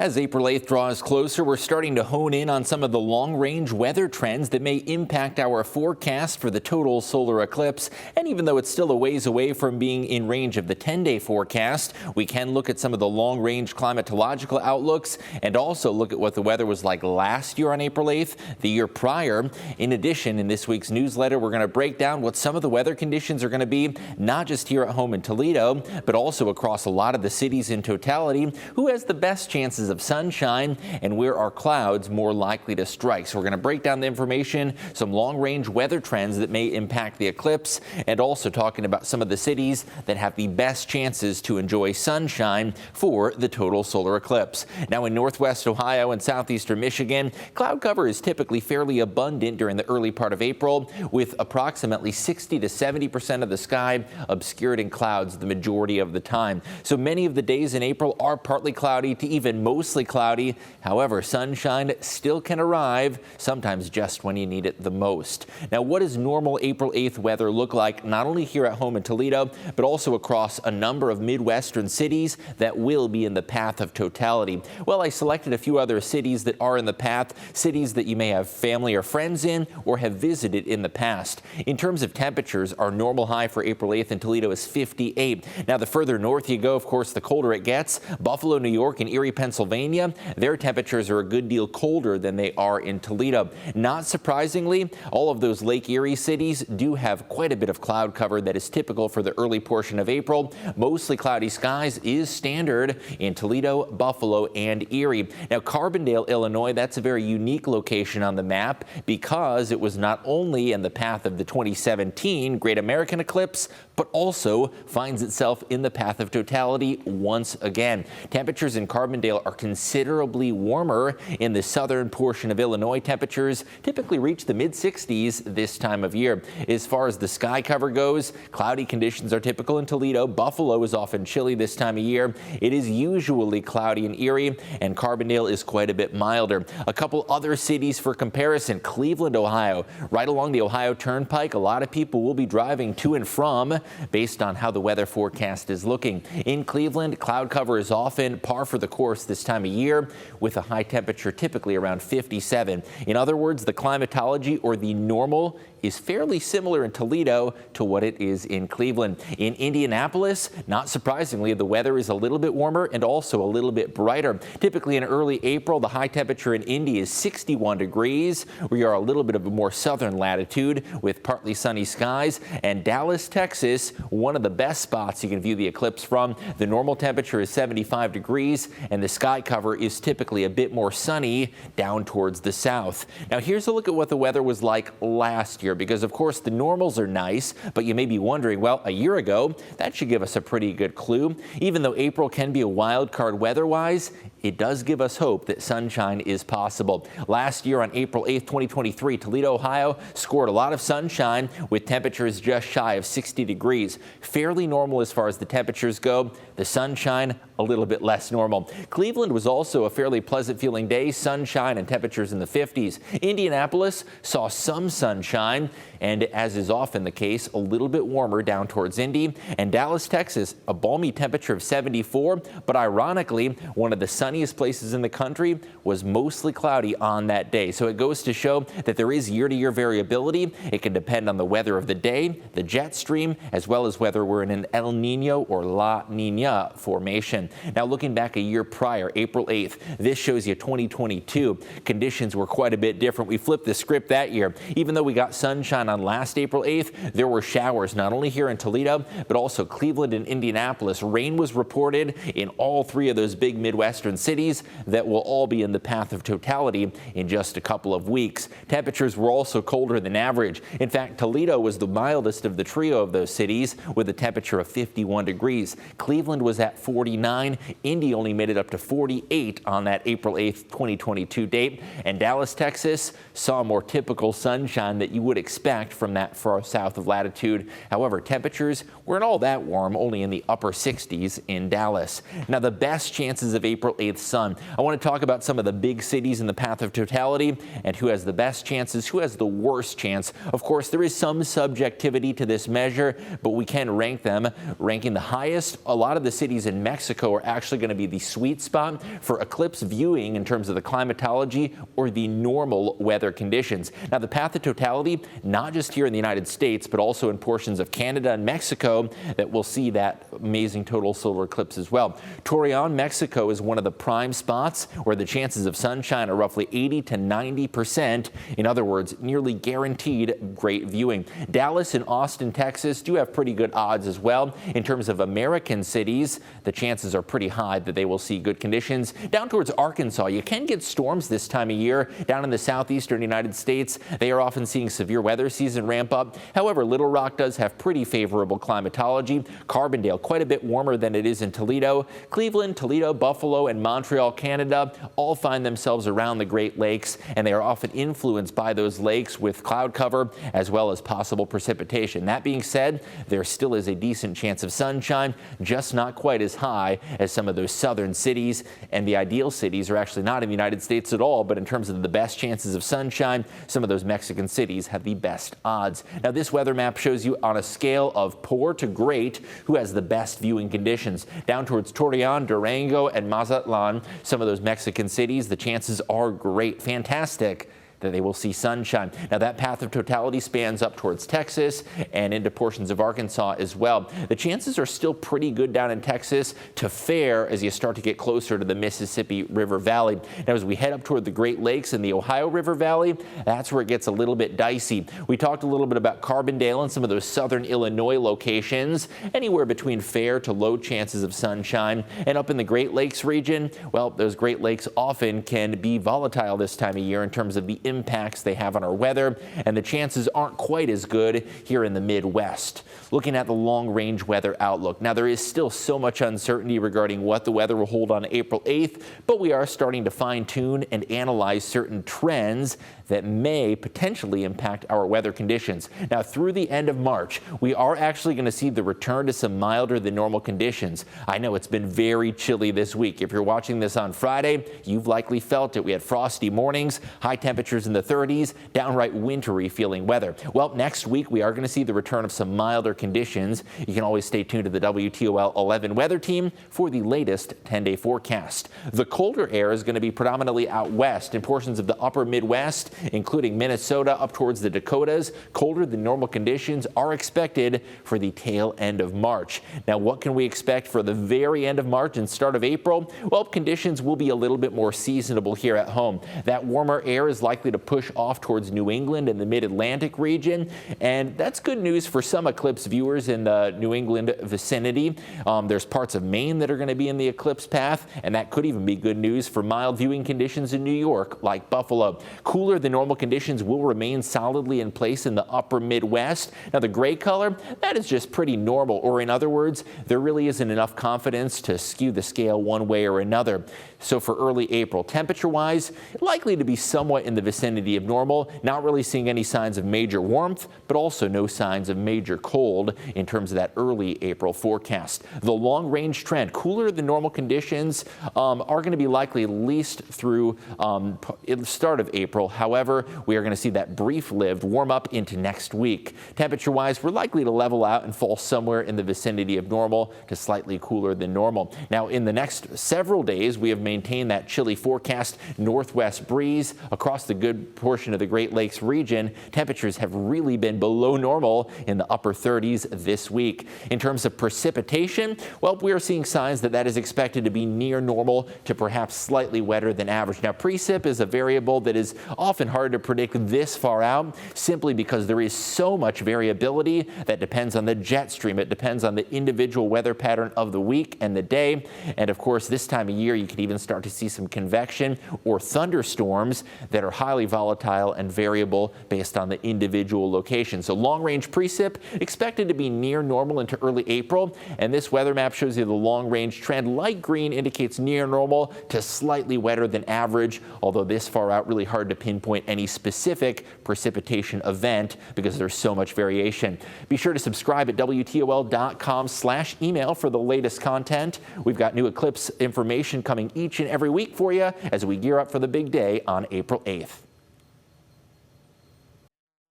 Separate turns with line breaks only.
As April 8th draws closer, we're starting to hone in on some of the long-range weather trends that may impact our forecast for the total solar eclipse. And even though it's still a ways away from being in range of the 10-day forecast, we can look at some of the long-range climatological outlooks and also look at what the weather was like last year on April 8th, the year prior. In addition, in this week's newsletter, we're going to break down what some of the weather conditions are going to be, not just here at home in Toledo, but also across a lot of the cities in totality. Who has the best chances of sunshine and where are clouds more likely to strike? So we're going to break down the information, some long-range weather trends that may impact the eclipse, and also talking about some of the cities that have the best chances to enjoy sunshine for the total solar eclipse. Now in northwest Ohio and southeastern Michigan, cloud cover is typically fairly abundant during the early part of April, with approximately 60 to 70% of the sky obscured in clouds the majority of the time. So many of the days in April are partly cloudy to even mostly cloudy. However, sunshine still can arrive, sometimes just when you need it the most. Now, what does normal April 8th weather look like, not only here at home in Toledo, but also across a number of Midwestern cities that will be in the path of totality? Well, I selected a few other cities that are in the path, cities that you may have family or friends in or have visited in the past. In terms of temperatures, our normal high for April 8th in Toledo is 58. Now, the further north you go, of course, the colder it gets. Buffalo, New York, and Erie, Pennsylvania, their temperatures are a good deal colder than they are in Toledo. Not surprisingly, all of those Lake Erie cities do have quite a bit of cloud cover that is typical for the early portion of April. Mostly cloudy skies is standard in Toledo, Buffalo, and Erie. Now, Carbondale, Illinois, that's a very unique location on the map because it was not only in the path of the 2017 Great American Eclipse, but also finds itself in the path of totality once again. Temperatures in Carbondale are considerably warmer. In the southern portion of Illinois, temperatures typically reach the mid-60s this time of year. As far as the sky cover goes, cloudy conditions are typical in Toledo. Buffalo is often chilly this time of year. It is usually cloudy in Erie, and Carbondale is quite a bit milder. A couple other cities for comparison: Cleveland, Ohio. Right along the Ohio Turnpike, a lot of people will be driving to and from based on how the weather forecast is looking. In Cleveland, cloud cover is often par for the course this time of year, with a high temperature typically around 57. In other words, the climatology, or the normal, is fairly similar in Toledo to what it is in Cleveland. In Indianapolis, not surprisingly, the weather is a little bit warmer and also a little bit brighter. Typically in early April, the high temperature in Indy is 61 degrees. We are a little bit of a more southern latitude with partly sunny skies. And Dallas, Texas, one of the best spots you can view the eclipse from. The normal temperature is 75 degrees and the sky cover is typically a bit more sunny down towards the south. Now here's a look at what the weather was like last year, because of course the normals are nice, but you may be wondering, well, a year ago, that should give us a pretty good clue. Even though April can be a wild card weather-wise, it does give us hope that sunshine is possible. Last year on April 8th, 2023, Toledo, Ohio scored a lot of sunshine with temperatures just shy of 60 degrees. Fairly normal as far as the temperatures go. The sunshine, a little bit less normal. Cleveland was also a fairly pleasant feeling day, sunshine and temperatures in the 50s. Indianapolis saw some sunshine and, as is often the case, a little bit warmer down towards Indy. And Dallas, Texas, a balmy temperature of 74, but ironically, one of the sunniest places in the country was mostly cloudy on that day. So it goes to show that there is year-to-year variability. It can depend on the weather of the day, the jet stream, as well as whether we're in an El Nino or La Nina formation. Now, looking back a year prior, April 8th, this shows you 2022. Conditions were quite a bit different. We flipped the script that year. Even though we got sunshine on last April 8th, there were showers not only here in Toledo, but also Cleveland and Indianapolis. Rain was reported in all three of those big Midwestern cities that will all be in the path of totality in just a couple of weeks. Temperatures were also colder than average. In fact, Toledo was the mildest of the trio of those cities with a temperature of 51 degrees. Cleveland was at 49. Indy only made it up to 48 on that April 8th, 2022 date. And Dallas, Texas saw more typical sunshine that you would expect from that far south of latitude. However, temperatures weren't all that warm, only in the upper 60s in Dallas. Now, the best chances of April 8th sun. I want to talk about some of the big cities in the path of totality and who has the best chances, who has the worst chance. Of course, there is some subjectivity to this measure, but we can rank them. Ranking the highest, a lot of the cities in Mexico Mexico are actually going to be the sweet spot for eclipse viewing in terms of the climatology or the normal weather conditions. Now, the path of totality, not just here in the United States, but also in portions of Canada and Mexico, that we'll see that amazing total solar eclipse as well. Torreon, Mexico is one of the prime spots where the chances of sunshine are roughly 80 to 90%. In other words, nearly guaranteed great viewing. Dallas and Austin, Texas do have pretty good odds as well. In terms of American cities, the chances are pretty high that they will see good conditions. Down towards Arkansas, you can get storms this time of year. Down in the southeastern United States, they are often seeing severe weather season ramp up. However, Little Rock does have pretty favorable climatology. Carbondale, quite a bit warmer than it is in Toledo. Cleveland, Toledo, Buffalo, and Montreal, Canada, all find themselves around the Great Lakes, and they are often influenced by those lakes with cloud cover as well as possible precipitation. That being said, there still is a decent chance of sunshine, just not quite as high as some of those southern cities, and the ideal cities are actually not in the United States at all, but in terms of the best chances of sunshine, some of those Mexican cities have the best odds. Now, this weather map shows you on a scale of poor to great who has the best viewing conditions. Down towards Torreon, Durango, and Mazatlan, some of those Mexican cities, the chances are great, fantastic, that they will see sunshine. Now, that path of totality spans up towards Texas and into portions of Arkansas as well. The chances are still pretty good down in Texas to fair as you start to get closer to the Mississippi River Valley. Now, as we head up toward the Great Lakes and the Ohio River Valley, that's where it gets a little bit dicey. We talked a little bit about Carbondale and some of those southern Illinois locations, anywhere between fair to low chances of sunshine. And up in the Great Lakes region, well, those Great Lakes often can be volatile this time of year in terms of the impacts they have on our weather, and the chances aren't quite as good here in the Midwest. Looking at the long-range weather outlook, now there is still so much uncertainty regarding what the weather will hold on April 8th, but we are starting to fine-tune and analyze certain trends that may potentially impact our weather conditions. Now, through the end of March, we are actually going to see the return to some milder than normal conditions. I know it's been very chilly this week. If you're watching this on Friday, you've likely felt it. We had frosty mornings, high temperatures in the 30s, downright wintry feeling weather. Well, next week, we are going to see the return of some milder conditions. You can always stay tuned to the WTOL 11 weather team for the latest 10-day forecast. The colder air is going to be predominantly out west in portions of the upper Midwest, including Minnesota up towards the Dakotas. Colder than normal conditions are expected for the tail end of March. Now, what can we expect for the very end of March and start of April? Well, conditions will be a little bit more seasonable here at home. That warmer air is likely to push off towards New England and the mid-Atlantic region, and that's good news for some eclipse viewers in the New England vicinity. There's parts of Maine that are going to be in the eclipse path, and that could even be good news for mild viewing conditions in New York, like Buffalo. Cooler than normal conditions will remain solidly in place in the upper Midwest. Now, the gray color, that is just pretty normal, or in other words, there really isn't enough confidence to skew the scale one way or another. So for early April, temperature-wise, likely to be somewhat in the vicinity of normal, not really seeing any signs of major warmth, but also no signs of major cold in terms of that early April forecast. The long-range trend, cooler than normal conditions, are going to be likely at least through the start of April. However, we are going to see that brief-lived warm up into next week. Temperature-wise, we're likely to level out and fall somewhere in the vicinity of normal to slightly cooler than normal. Now, in the next several days, we have maintained that chilly forecast northwest breeze across the good portion of the Great Lakes region. Temperatures have really been below normal in the upper 30s this week. In terms of precipitation, well, we are seeing signs that that is expected to be near normal to perhaps slightly wetter than average. Now, precip is a variable that is often hard to predict this far out, simply because there is so much variability that depends on the jet stream. It depends on the individual weather pattern of the week and the day. And of course, this time of year, you could even start to see some convection or thunderstorms that are highly volatile and variable based on the individual location. So long-range precip expected to be near normal into early April. And this weather map shows you the long-range trend. Light green indicates near normal to slightly wetter than average, although this far out, really hard to pinpoint any specific precipitation event because there's so much variation. Be sure to subscribe at WTOL.com/email for the latest content. We've got new eclipse information coming each and every week for you as we gear up for the big day on April 8th.